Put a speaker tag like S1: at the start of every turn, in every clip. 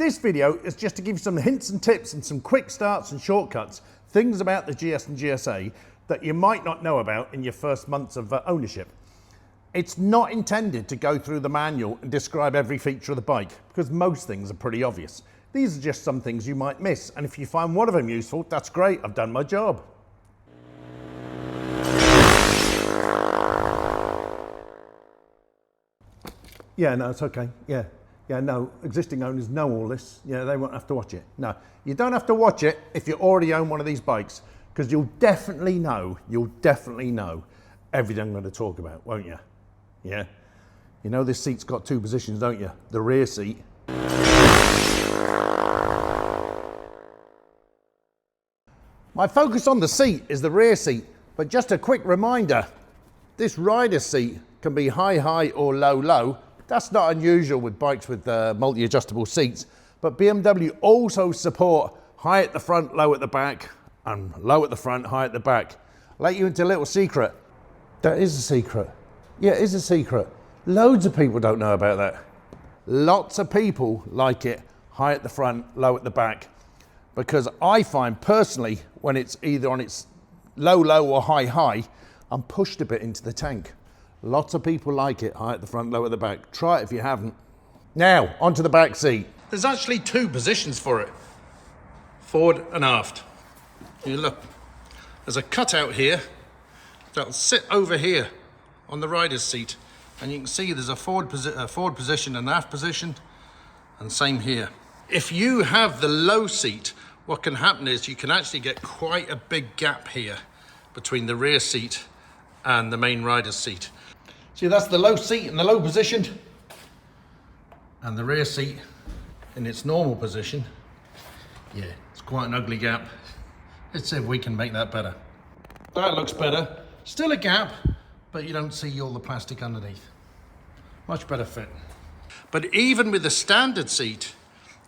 S1: This video is just to give you some hints and tips and some quick starts and shortcuts, things about the GS and GSA that you might not know about in your first months of ownership. It's not intended to go through the manual and describe every feature of the bike, because most things are pretty obvious. These are just some things you might miss, and if you find one of them useful, that's great, I've done my job. Yeah, no, it's okay, yeah. Yeah, no, existing owners know all this. Yeah, they won't have to watch it. No, you don't have to watch it if you already own one of these bikes, because you'll definitely know everything I'm going to talk about, won't you? Yeah. You know this seat's got two positions, don't you? The rear seat. My focus on the seat is the rear seat, but just a quick reminder, this rider's seat can be high or low. That's not unusual with bikes with multi-adjustable seats, but BMW also support high at the front, low at the back, and low at the front, high at the back. I'll let you into a little secret. That is a secret. Yeah, it is a secret. Loads of people don't know about that. Lots of people like it high at the front, low at the back, because I find personally when it's either on its low or high, I'm pushed a bit into the tank. Lots of people like it high at the front, low at the back. Try it if you haven't. Now, onto the back seat. There's actually two positions for it, forward and aft. You look, there's a cutout here that'll sit over here on the rider's seat, and you can see there's a forward position and aft position, and same here. If you have the low seat, what can happen is you can actually get quite a big gap here between the rear seat and the main rider's seat. See, that's the low seat in the low position, and the rear seat in its normal position. Yeah, it's quite an ugly gap. Let's see if we can make that better. That looks better. Still a gap, but you don't see all the plastic underneath. Much better fit. But even with the standard seat,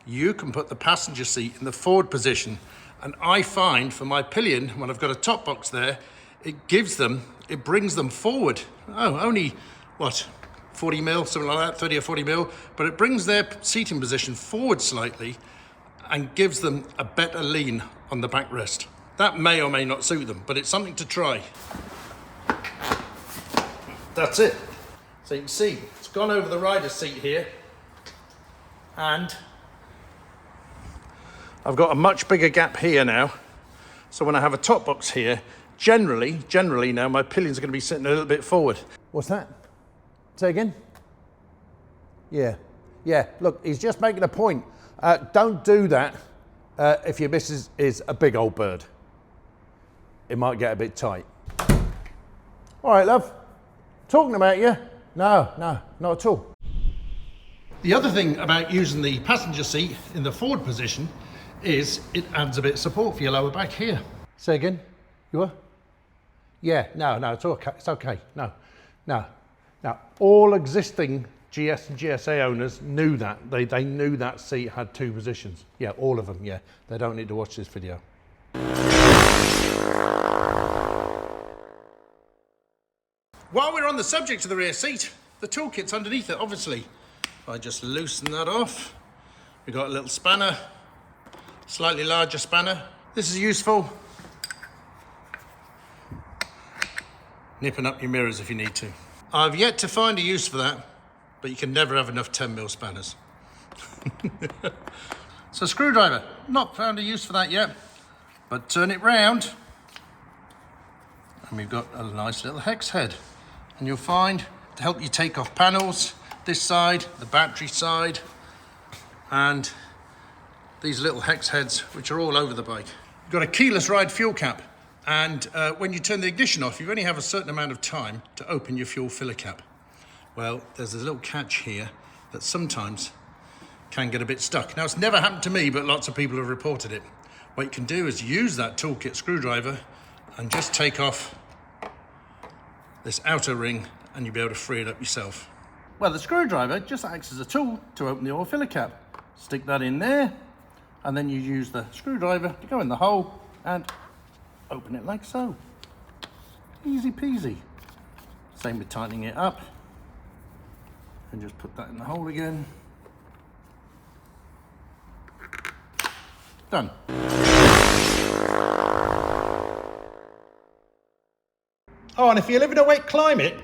S1: you can put the passenger seat in the forward position. And I find for my pillion, when I've got a top box there, it brings them forward. Oh, only, what, 40 mil, something like that, 30 or 40 mil, but it brings their seating position forward slightly and gives them a better lean on the backrest. That may or may not suit them, but it's something to try. That's it. So you can see, it's gone over the rider's seat here, and I've got a much bigger gap here now. So when I have a top box here, generally now my pillions are going to be sitting a little bit forward. What's that? Say again? Yeah, look, he's just making a point. Don't do that if your missus is a big old bird. It might get a bit tight. All right, love. Talking about you? No, not at all. The other thing about using the passenger seat in the forward position is it adds a bit of support for your lower back here. Say again? You are? Yeah, no, it's okay. It's okay. No. Now, all existing GS and GSA owners knew that. They knew that seat had two positions. Yeah, all of them, yeah. They don't need to watch this video. While we're on the subject of the rear seat, the toolkit's underneath it, obviously. If I just loosen that off, we've got a little spanner, slightly larger spanner. This is useful. Nipping up your mirrors if you need to. I've yet to find a use for that, but you can never have enough 10mm spanners. So screwdriver, not found a use for that yet, but turn it round, and we've got a nice little hex head. And you'll find, to help you take off panels, this side, the battery side, and these little hex heads, which are all over the bike. You've got a keyless ride fuel cap. And when you turn the ignition off, you only have a certain amount of time to open your fuel filler cap. Well, there's a little catch here that sometimes can get a bit stuck. Now, it's never happened to me, but lots of people have reported it. What you can do is use that toolkit screwdriver and just take off this outer ring, and you'll be able to free it up yourself. Well, the screwdriver just acts as a tool to open the oil filler cap. Stick that in there, and then you use the screwdriver to go in the hole and open it like so. Easy peasy. Same with tightening it up. And just put that in the hole again. Done. Oh, and if you live in a wet climate,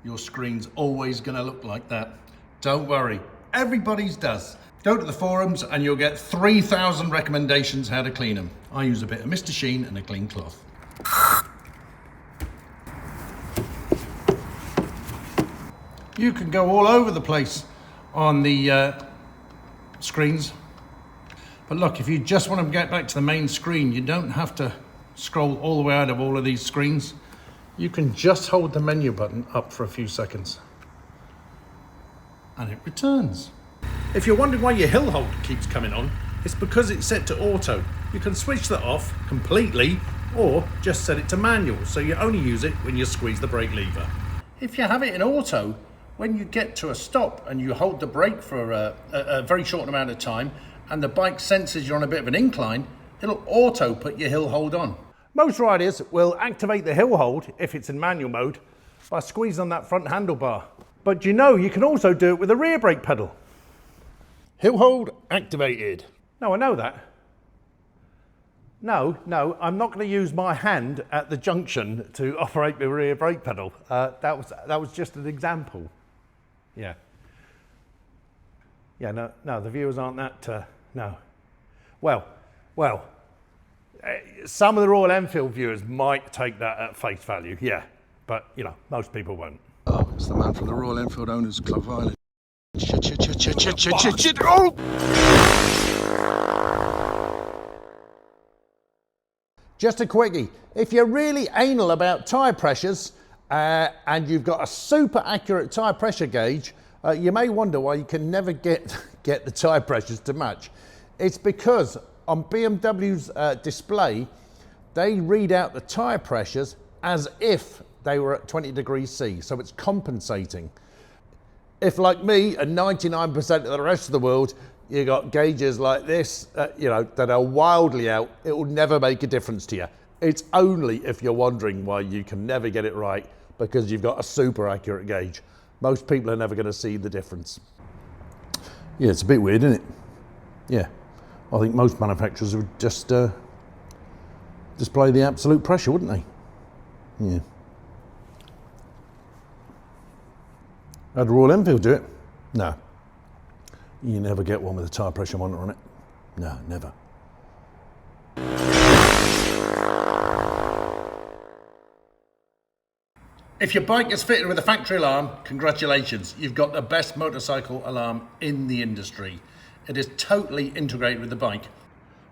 S1: your screen's always going to look like that. Don't worry, everybody's does. Go to the forums and you'll get 3,000 recommendations how to clean them. I use a bit of Mr. Sheen and a clean cloth. You can go all over the place on the screens. But look, if you just want to get back to the main screen, you don't have to scroll all the way out of all of these screens. You can just hold the menu button up for a few seconds and it returns. If you're wondering why your hill hold keeps coming on, it's because it's set to auto. You can switch that off completely or just set it to manual, so you only use it when you squeeze the brake lever. If you have it in auto, when you get to a stop and you hold the brake for a very short amount of time and the bike senses you're on a bit of an incline, it'll auto put your hill hold on. Most riders will activate the hill hold, if it's in manual mode, by squeezing on that front handlebar. But you know you can also do it with the rear brake pedal. Hill hold activated. No, I know that. No, I'm not going to use my hand at the junction to operate the rear brake pedal. That was just an example. Yeah. Yeah, no, the viewers aren't that, no. Well, some of the Royal Enfield viewers might take that at face value, yeah, but, you know, most people won't. Oh, it's the man from the Royal Enfield Owners Club of Ireland. Shit. Oh! Just a quickie, if you're really anal about tyre pressures and you've got a super accurate tyre pressure gauge, you may wonder why you can never get the tyre pressures to match. It's because on BMW's display, they read out the tyre pressures as if they were at 20 degrees C, so it's compensating. If, like me and 99% of the rest of the world, you got gauges like this, you know, that are wildly out, it will never make a difference to you. It's only if you're wondering why you can never get it right because you've got a super accurate gauge. Most people are never going to see the difference. Yeah, it's a bit weird, isn't it? Yeah. I think most manufacturers would just display the absolute pressure, wouldn't they? Yeah. Had Royal Enfield do it? No. You never get one with a tyre pressure monitor on it. No, never. If your bike is fitted with a factory alarm, congratulations. You've got the best motorcycle alarm in the industry. It is totally integrated with the bike.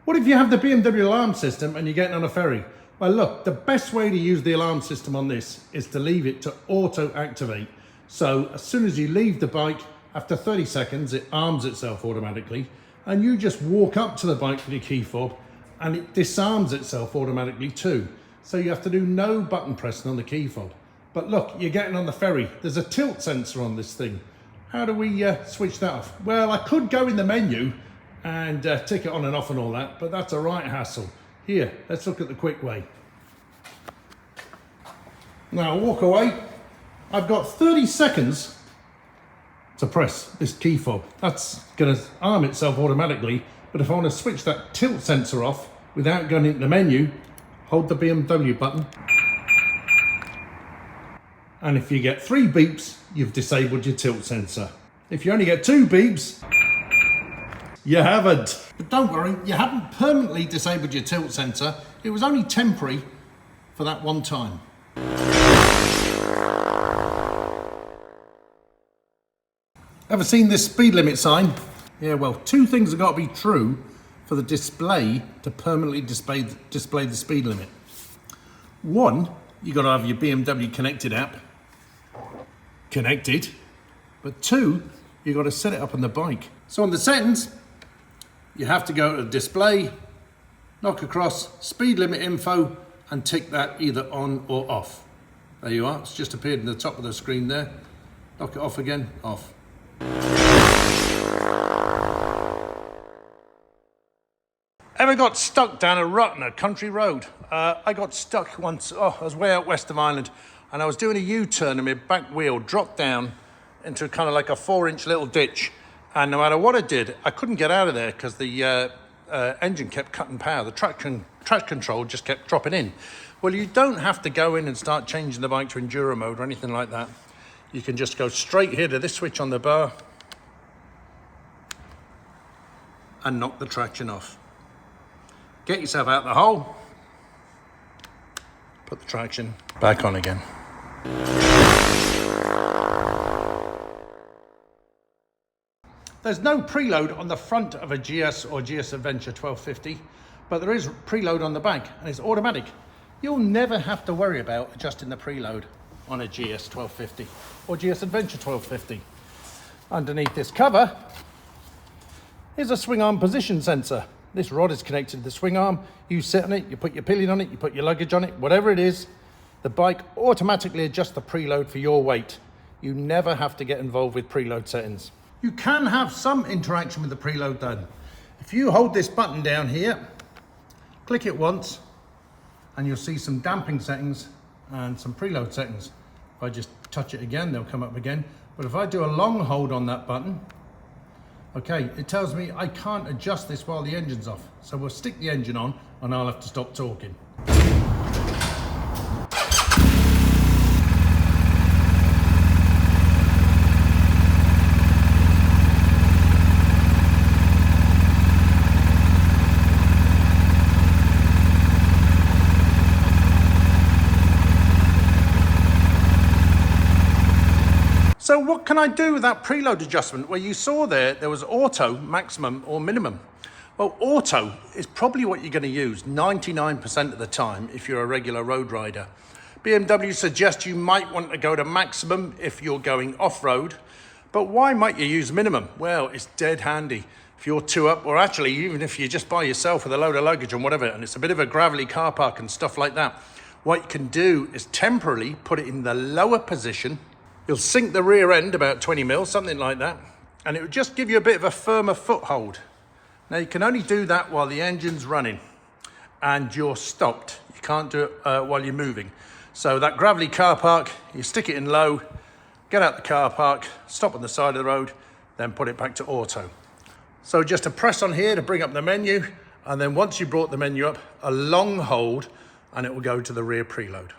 S1: What if you have the BMW alarm system and you're getting on a ferry? Well, look, the best way to use the alarm system on this is to leave it to auto activate. So as soon as you leave the bike, after 30 seconds, it arms itself automatically, and you just walk up to the bike with your key fob and it disarms itself automatically too. So you have to do no button pressing on the key fob. But look, you're getting on the ferry. There's a tilt sensor on this thing. How do we switch that off? Well, I could go in the menu and tick it on and off and all that, but that's a right hassle. Here, let's look at the quick way. Now walk away. I've got 30 seconds to press this key fob. That's going to arm itself automatically, but if I want to switch that tilt sensor off without going into the menu, hold the BMW button. And if you get 3 beeps, you've disabled your tilt sensor. If you only get 2 beeps, you haven't. But don't worry, you haven't permanently disabled your tilt sensor. It was only temporary for that one time. Ever seen this speed limit sign? Yeah, well, 2 things have got to be true for the display to permanently display the speed limit. 1, you've got to have your BMW connected app connected, but 2, you've got to set it up on the bike. So on the settings, you have to go to display, knock across speed limit info and tick that either on or off. There you are, it's just appeared in the top of the screen there. Knock it off again, off. Ever got stuck down a rut on a country road? I got stuck once. I was way out west of Ireland and I was doing a U-turn and my back wheel dropped down into kind of like a 4-inch little ditch, and no matter what I did, I couldn't get out of there because the engine kept cutting power. The traction control just kept dropping in. Well, you don't have to go in and start changing the bike to enduro mode or anything like that. You can just go straight here to this switch on the bar and knock the traction off. Get yourself out the hole, put the traction back on again. There's no preload on the front of a GS or GS Adventure 1250, but there is preload on the back and it's automatic. You'll never have to worry about adjusting the preload on a GS 1250 or GS Adventure 1250. Underneath this cover is a swing arm position sensor. This rod is connected to the swing arm. You sit on it, you put your pillion on it, you put your luggage on it, whatever it is, the bike automatically adjusts the preload for your weight. You never have to get involved with preload settings. You can have some interaction with the preload though. If you hold this button down here, click it once, and you'll see some damping settings and some preload settings. If I just touch it again, they'll come up again. But if I do a long hold on that button, okay, it tells me I can't adjust this while the engine's off. So we'll stick the engine on and I'll have to stop talking. So what can I do with that preload adjustment? Well, you saw there was auto, maximum or minimum. Well, auto is probably what you're going to use 99% of the time if you're a regular road rider. BMW suggests you might want to go to maximum if you're going off-road, but why might you use minimum? Well, it's dead handy. If you're two up, or actually even if you're just by yourself with a load of luggage and whatever, and it's a bit of a gravelly car park and stuff like that, what you can do is temporarily put it in the lower position. You'll sink the rear end about 20 mil, something like that, and it will just give you a bit of a firmer foothold. Now you can only do that while the engine's running and you're stopped. You can't do it while you're moving. So that gravelly car park, you stick it in low, get out the car park, stop on the side of the road, then put it back to auto. So just a press on here to bring up the menu, and then once you brought the menu up, a long hold and it will go to the rear preload.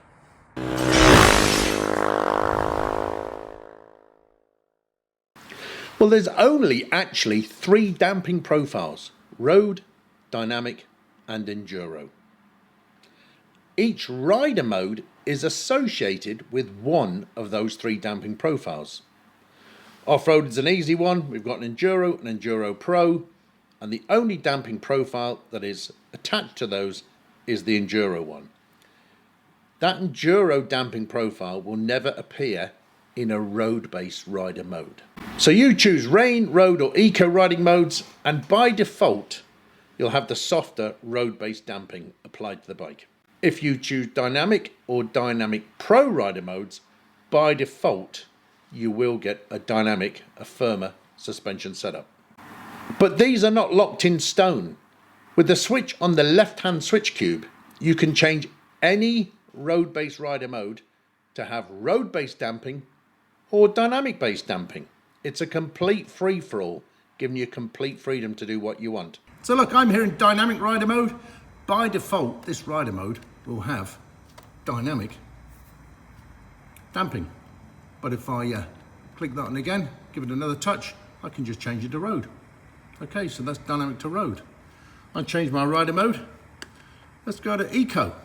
S1: Well, there's only actually 3 damping profiles: road, dynamic and enduro. Each rider mode is associated with one of those 3 damping profiles. Off-road is an easy one. We've got an Enduro and Enduro Pro, and the only damping profile that is attached to those is the Enduro one. That Enduro damping profile will never appear in a road-based rider mode. So you choose rain, road or eco riding modes, and by default you'll have the softer road-based damping applied to the bike. If you choose dynamic or dynamic pro rider modes, by default you will get a dynamic, a firmer suspension setup. But these are not locked in stone. With the switch on the left-hand switch cube, you can change any road-based rider mode to have road-based damping or dynamic-based damping. It's a complete free-for-all, giving you complete freedom to do what you want. So look, I'm here in dynamic rider mode. By default, this rider mode will have dynamic damping. But if I click that on again, give it another touch, I can just change it to road. Okay, so that's dynamic to road. I change my rider mode. Let's go to eco.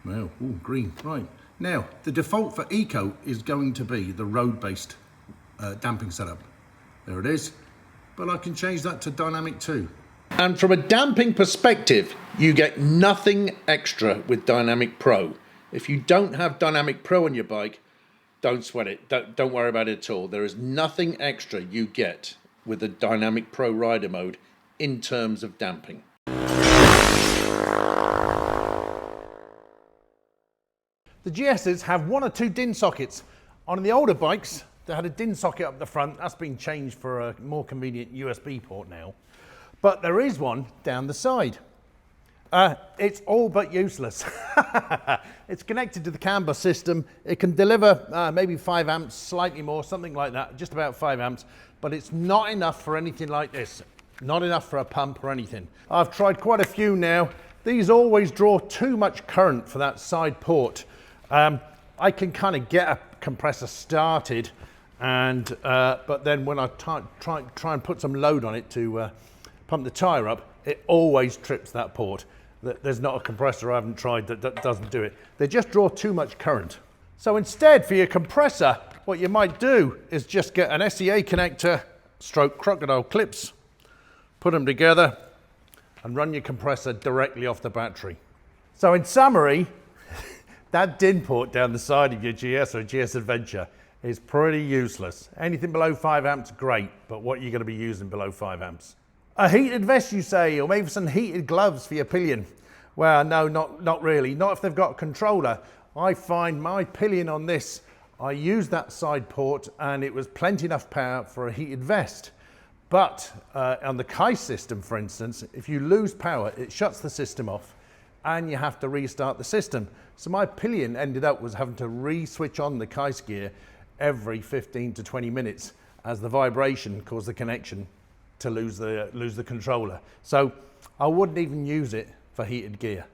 S1: Well, ooh, green, right. Now, the default for eco is going to be the road-based damping setup. There it is. But I can change that to dynamic too. And from a damping perspective, you get nothing extra with Dynamic Pro. If you don't have Dynamic Pro on your bike, don't sweat it. Don't worry about it at all. There is nothing extra you get with the Dynamic Pro rider mode in terms of damping. The GSs have 1 or 2 DIN sockets. On the older bikes, they had a DIN socket up the front. That's been changed for a more convenient USB port now. But there is one down the side. It's all but useless. It's connected to the CAN bus system. It can deliver maybe 5 amps, slightly more, something like that, just about 5 amps, but it's not enough for anything like this. Not enough for a pump or anything. I've tried quite a few now. These always draw too much current for that side port. I can kind of get a compressor started, and but then when I try and put some load on it to pump the tyre up, it always trips that port. There's not a compressor I haven't tried that doesn't do it. They just draw too much current. So instead, for your compressor, what you might do is just get an SEA connector, stroke crocodile clips, put them together, and run your compressor directly off the battery. So in summary, that DIN port down the side of your GS or GS Adventure is pretty useless. Anything below 5 amps, great, but what are you going to be using below 5 amps? A heated vest, you say, or maybe some heated gloves for your pillion. Well, no, not really. Not if they've got a controller. I find my pillion on this, I used that side port and it was plenty enough power for a heated vest. But on the Kai system, for instance, if you lose power, it shuts the system off and you have to restart the system. So my pillion ended up was having to re-switch on the Kai gear every 15 to 20 minutes as the vibration caused the connection to lose the controller. So I wouldn't even use it for heated gear.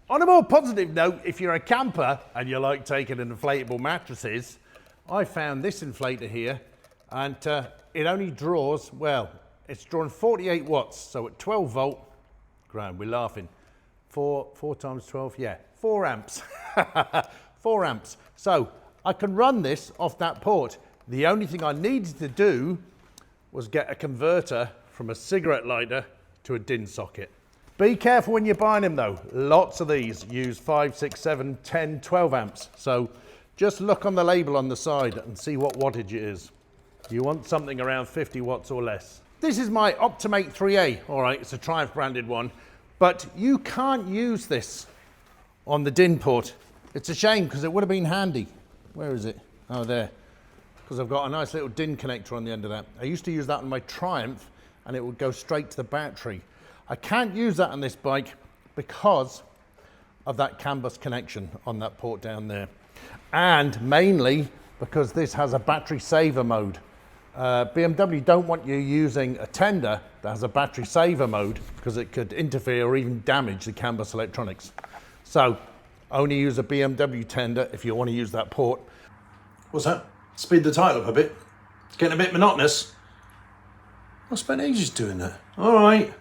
S1: On a more positive note, if you're a camper and you like taking inflatable mattresses, I found this inflator here, and it only draws, well, it's drawing 48 watts, so at 12 volt, grand, we're laughing. 4 times 12, yeah, 4 amps. 4 amps. So I can run this off that port. The only thing I needed to do was get a converter from a cigarette lighter to a DIN socket. Be careful when you're buying them though. Lots of these use 5, 6, 7, 10, 12 amps. So just look on the label on the side and see what wattage it is. You want something around 50 watts or less. This is my Optimate 3A. All right, it's a Triumph branded one, but you can't use this on the DIN port. It's a shame because it would have been handy. Where is it? Oh, there. Because I've got a nice little DIN connector on the end of that. I used to use that on my Triumph and it would go straight to the battery. I can't use that on this bike because of that CAN bus connection on that port down there. And mainly because this has a battery saver mode. BMW don't want you using a tender that has a battery saver mode because it could interfere or even damage the CAN bus electronics. So only use a BMW tender if you want to use that port. What's that? Speed the title up a bit. It's getting a bit monotonous. I spent ages doing that. All right.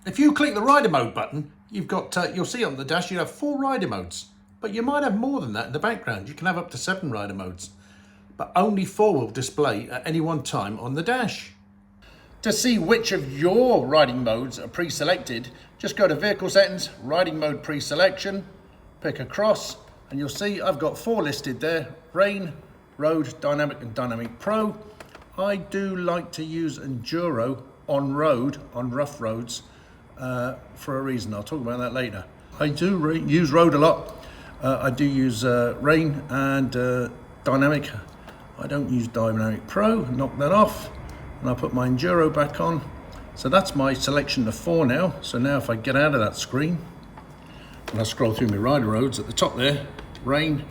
S1: If you click the rider mode button, you've got, you'll see on the dash you have 4 rider modes, but you might have more than that in the background. You can have up to 7 rider modes, but only 4 will display at any one time on the dash. To see which of your riding modes are pre-selected, just go to Vehicle Settings, Riding Mode Pre-Selection, pick Across, and you'll see I've got 4 listed there: Rain, Road, Dynamic and Dynamic Pro. I do like to use Enduro on road, on rough roads, for a reason. I'll talk about that later. I do use road a lot. I do use Rain and Dynamic. I don't use Dynamic Pro. Knock that off, and I'll put my Enduro back on. So that's my selection of 4 now. So now if I get out of that screen, and I scroll through my rider roads at the top there, Rain,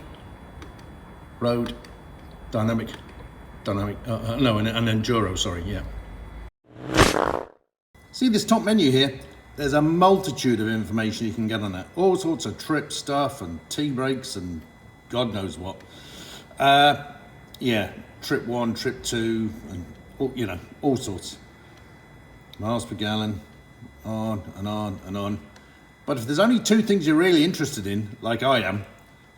S1: Road, Dynamic, and Enduro, sorry, yeah. See this top menu here? There's a multitude of information you can get on that. All sorts of trip stuff and T-brakes and God knows what. Yeah, trip 1, trip 2, and you know, all sorts. Miles per gallon, on and on and on. But if there's only 2 things you're really interested in, like I am,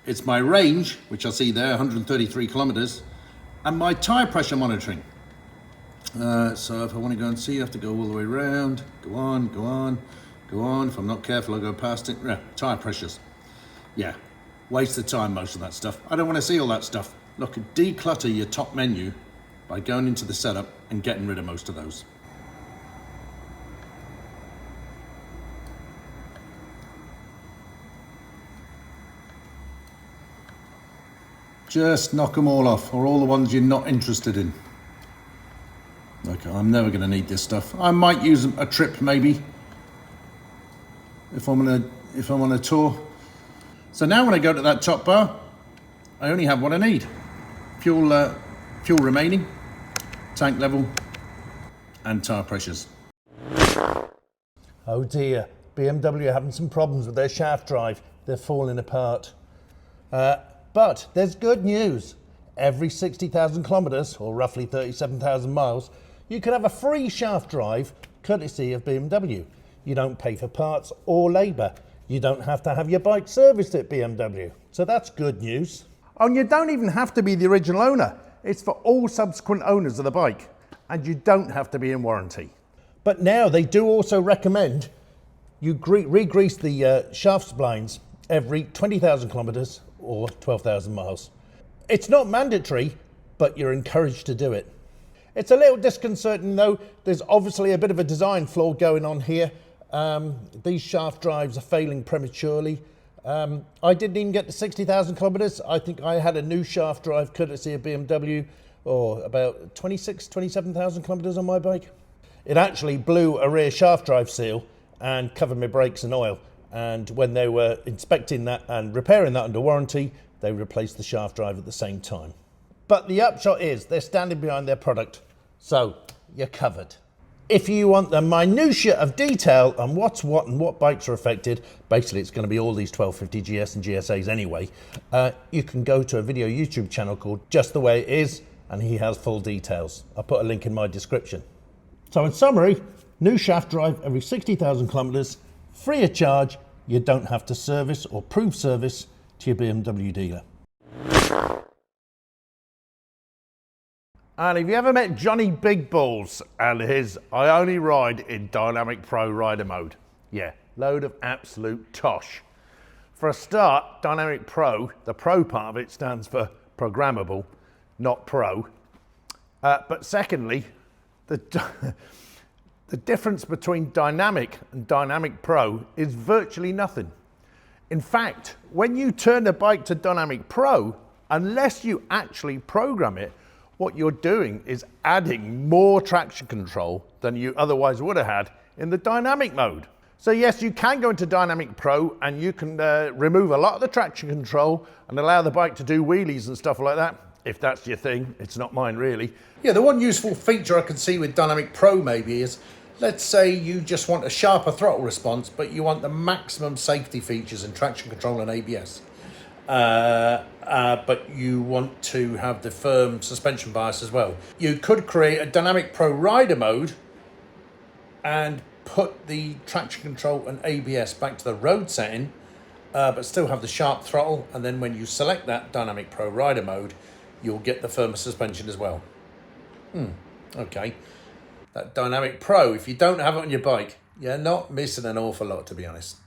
S1: it's my range, which I see there, 133 kilometers, and my tire pressure monitoring. So if I want to go and see, I have to go all the way around, go on, go on, go on. If I'm not careful, I'll go past it. Yeah, tire pressures. Yeah, waste of time, most of that stuff. I don't want to see all that stuff. Look, declutter your top menu by going into the setup and getting rid of most of those. Just knock them all off, or all the ones you're not interested in. Okay, I'm never going to need this stuff. I might use a trip maybe if I'm on a tour. So now when I go to that top bar, I only have what I need. Fuel remaining, tank level and tyre pressures.
S2: Oh dear, BMW are having some problems with their shaft drive. They're falling apart. But there's good news. Every 60,000 kilometres, or roughly 37,000 miles, you can have a free shaft drive courtesy of BMW. You don't pay for parts or labour. You don't have to have your bike serviced at BMW. So that's good news.
S1: And you don't even have to be the original owner. It's for all subsequent owners of the bike. And you don't have to be in warranty.
S2: But now they do also recommend you re-grease the shaft splines every 20,000 kilometres or 12,000 miles. It's not mandatory, but you're encouraged to do it. It's a little disconcerting though. There's obviously a bit of a design flaw going on here. These shaft drives are failing prematurely. I didn't even get to 60,000 kilometres. I think I had a new shaft drive courtesy of BMW, or about 27,000 kilometres on my bike. It actually blew a rear shaft drive seal and covered my brakes in oil. And when they were inspecting that and repairing that under warranty, they replaced the shaft drive at the same time. But the upshot is they're standing behind their product, so you're covered. If you want the minutiae of detail on what's what and what bikes are affected, basically it's going to be all these 1250GS and GSAs anyway, you can go to a video YouTube channel called Just The Way It Is, and he has full details. I'll put a link in my description. So in summary, new shaft drive every 60,000 kilometres, free of charge. You don't have to service or prove service to your BMW dealer.
S1: And have you ever met Johnny Big Balls and his I only ride in Dynamic Pro rider mode? Yeah, load of absolute tosh. For a start, Dynamic Pro, the pro part of it stands for programmable, not pro. But secondly, the difference between Dynamic and Dynamic Pro is virtually nothing. In fact, when you turn the bike to Dynamic Pro, unless you actually program it, what you're doing is adding more traction control than you otherwise would have had in the dynamic mode. So yes, you can go into Dynamic Pro and you can remove a lot of the traction control and allow the bike to do wheelies and stuff like that. If that's your thing, it's not mine really. Yeah, the one useful feature I can see with Dynamic Pro maybe is, let's say you just want a sharper throttle response, but you want the maximum safety features in traction control and ABS. But you want to have the firm suspension bias as well. You could create a Dynamic Pro rider mode and put the traction control and ABS back to the road setting, but still have the sharp throttle. And then when you select that Dynamic Pro rider mode, you'll get the firmer suspension as well. Okay. That Dynamic Pro, if you don't have it on your bike, you're not missing an awful lot, to be honest.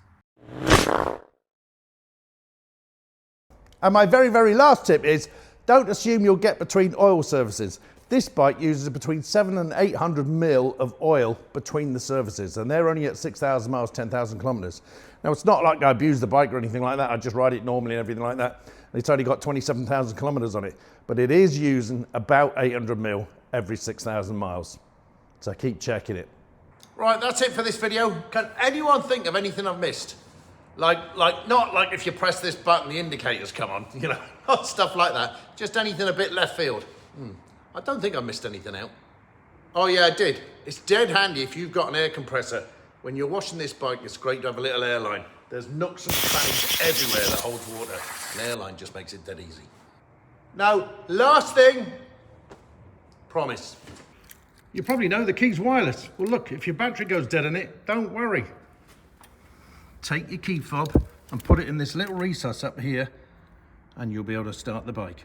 S1: And my very, very last tip is, don't assume you'll get between oil services. This bike uses between 700 and 800 mil of oil between the services, and they're only at 6,000 miles, 10,000 kilometers. Now, it's not like I abuse the bike or anything like that. I just ride it normally and everything like that. And it's only got 27,000 kilometers on it, but it is using about 800 mil every 6,000 miles. So keep checking it. Right, that's it for this video. Can anyone think of anything I've missed? Like not like if you press this button, the indicators come on, you know, not stuff like that. Just anything a bit left field. I don't think I missed anything out. Oh yeah, I did. It's dead handy if you've got an air compressor. When you're washing this bike, it's great to have a little airline. There's nooks and crannies everywhere that holds water. An airline just makes it dead easy. Now, last thing, promise. You probably know the key's wireless. Well look, if your battery goes dead in it, don't worry. Take your key fob and put it in this little recess up here and you'll be able to start the bike.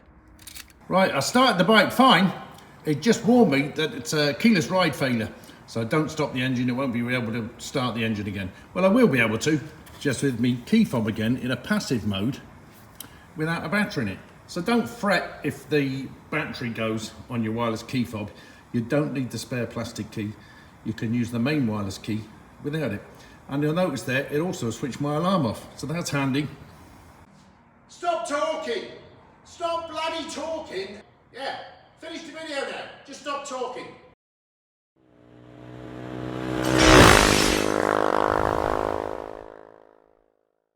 S1: Right, I started the bike fine. It just warned me that it's a keyless ride failure. So don't stop the engine, it won't be able to start the engine again. Well, I will be able to, just with me key fob again in a passive mode without a battery in it. So don't fret if the battery goes on your wireless key fob. You don't need the spare plastic key. You can use the main wireless key without it. And you'll notice there, it also switched my alarm off. So that's handy. Stop talking. Stop bloody talking. Yeah, finish the video now. Just stop talking.